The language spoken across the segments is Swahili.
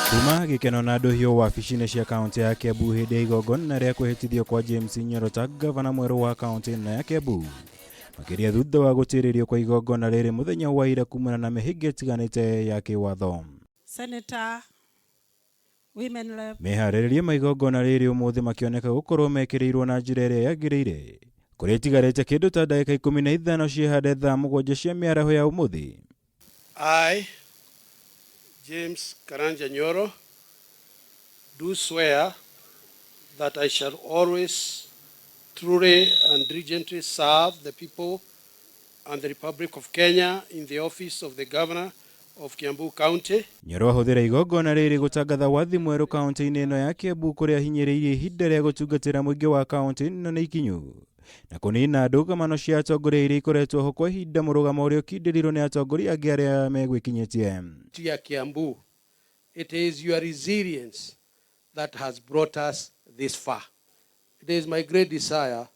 Kuma gikeno na ndohio wabici-inĩ cia kaunti ya Kiambu hĩndĩ ya igongona rĩa kwĩhĩtithio kwa James Nyorota, gavana mwerũ wa kaunti ĩno ya Kiambu. Makĩria thutha wa gũtĩrĩrio kwa igongona rĩrĩ mũthenya wa ira kumana na mĩhĩnga ĩtiganĩte ya kĩwatho. Senator, Women Rep. Meharĩrĩria ma igongona rĩrĩ ũmũthĩ makĩoneka gũkorwo mekĩrĩirwo na njĩra ĩrĩa yagĩrĩire, kũrĩa ĩtigarĩte kĩndũ ta ndagĩka 15 ciĩhande thaa 7 cia mĩaraho ya ũmũthĩ. I, James Karanja Nyoro, do swear that I shall always truly and diligently serve the people and the Republic of Kenya in the office of the Governor of Kiambu County. Nyoro ahũthĩra igongona rĩrĩ gũtangatha wathi mwerũ kaunti-inĩ ĩno ya Kiambu, kũrĩa ahinyĩrĩirie ihinda rĩa gũtungatĩra mũingĩ wa kaunti ĩno nĩ ikinyu na kũnina ndũgamano cia atongoria iria ikoretwo ho kwa ihinda, mũrũgamo ũrĩa ũkindĩrirwo nĩ atongoria angĩ arĩa megwĩkinyĩtie. Tia Kiambu, it is your resilience that has brought us this far. It is my great desire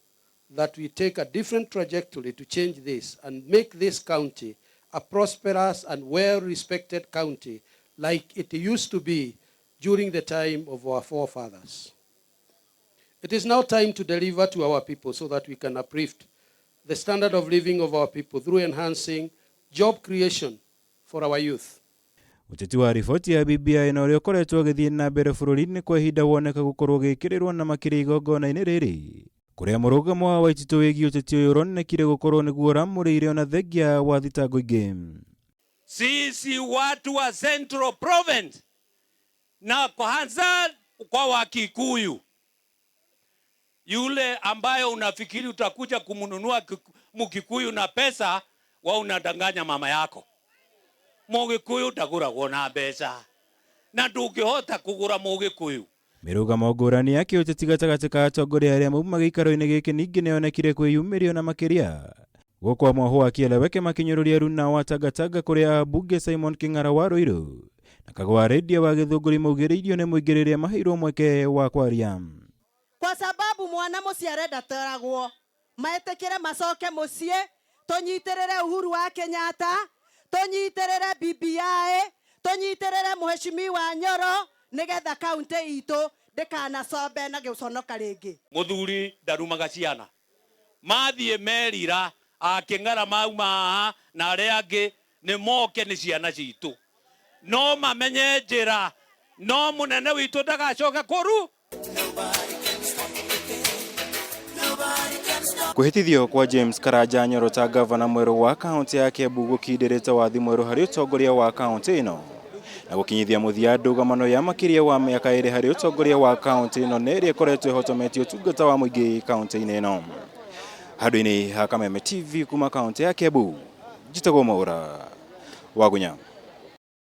that we take a different trajectory to change this and make this county a prosperous and well-respected county like it used to be during the time of our forefathers. It is now time to deliver to our people so that we can uplift the standard of living of our people through enhancing job creation for our youth. Ũteti wa riboti ya BBI na ũrĩa ũkoretwo ũgĩthiĩ na mbere bũrũri-inĩ kwa ihinda woneka gũkorwo gĩkĩrĩrwo na makĩria igongona-inĩ rĩrĩ, kũrĩa mũrũgamo wa Waititũ wĩgiĩ ũteti ũyũ ũronekire gũkorwo nĩguo ũramũrĩire ona thengia wa thitango ingĩ. Sisi watu wa Central Province na kwanza kwa Wakikuyu, yule ambayo unafikiri utakuja kumununua Mkikuyu na pesa, wa unadanganya mama yako. Mugikuyu utaguragwo na mbeca na ndũngĩhota kũgũra Mugikuyu. Mĩrũgamo ngũrani ya kĩũteti gatagatĩ ka atongoria arĩa mauma gĩikaro-inĩ gĩkĩ ningĩ nĩyonekire kwĩyumĩrio na makĩria, gũkwa mwaho wa Kieleweke makinyũrũria Runa wa Tangatanga, kũrĩa mbunge Simon Kĩng'ara wa Ruiru na Kagwa Rendia wa Gĩthũngũri maugĩrĩirio nĩ mũingĩ rĩrĩa maheirwo mweke wa kwaria. Kwa sababu mwana mũciĩ arenda taragwo, maĩtĩkĩre macoke mũciĩ, tũnyitĩrĩre Uhuru wa Kenyatta, tũnyitĩrĩre BBI, tũnyitĩrĩre Mheshimiwa Nyoro, nĩgetha kaunti itũ ndĩkanacombe na gĩconoka rĩngĩ. Mũthuri ndarumaga ciana, mathiĩ merira Kĩng'ara mauma na arĩa angĩ nĩ moke nĩ ciana citũ, no mamenye njĩra, no mũnene witũ ndagacoke kũru. Kwĩhĩtithio kwa James Karanja Nyorota, gavana mwerũ wa kaunti ya Kiambu, gũkindĩrĩte wathi mwerũ harĩ ũtongoria wa kaunti ĩno na gũkinyithia mũthia ndũgamano ya makĩria wa mĩaka ĩrĩ harĩ ũtongoria wa kaunti ĩno na ĩrĩa ĩkoretwo ĩhotometie ũtungata wa mũingĩ kaunti-inĩ ĩno. Handũ-inĩ ha Kameme TV kuma kaunti ya Kiambu, njĩtagwo Mwaũra wa Gunya.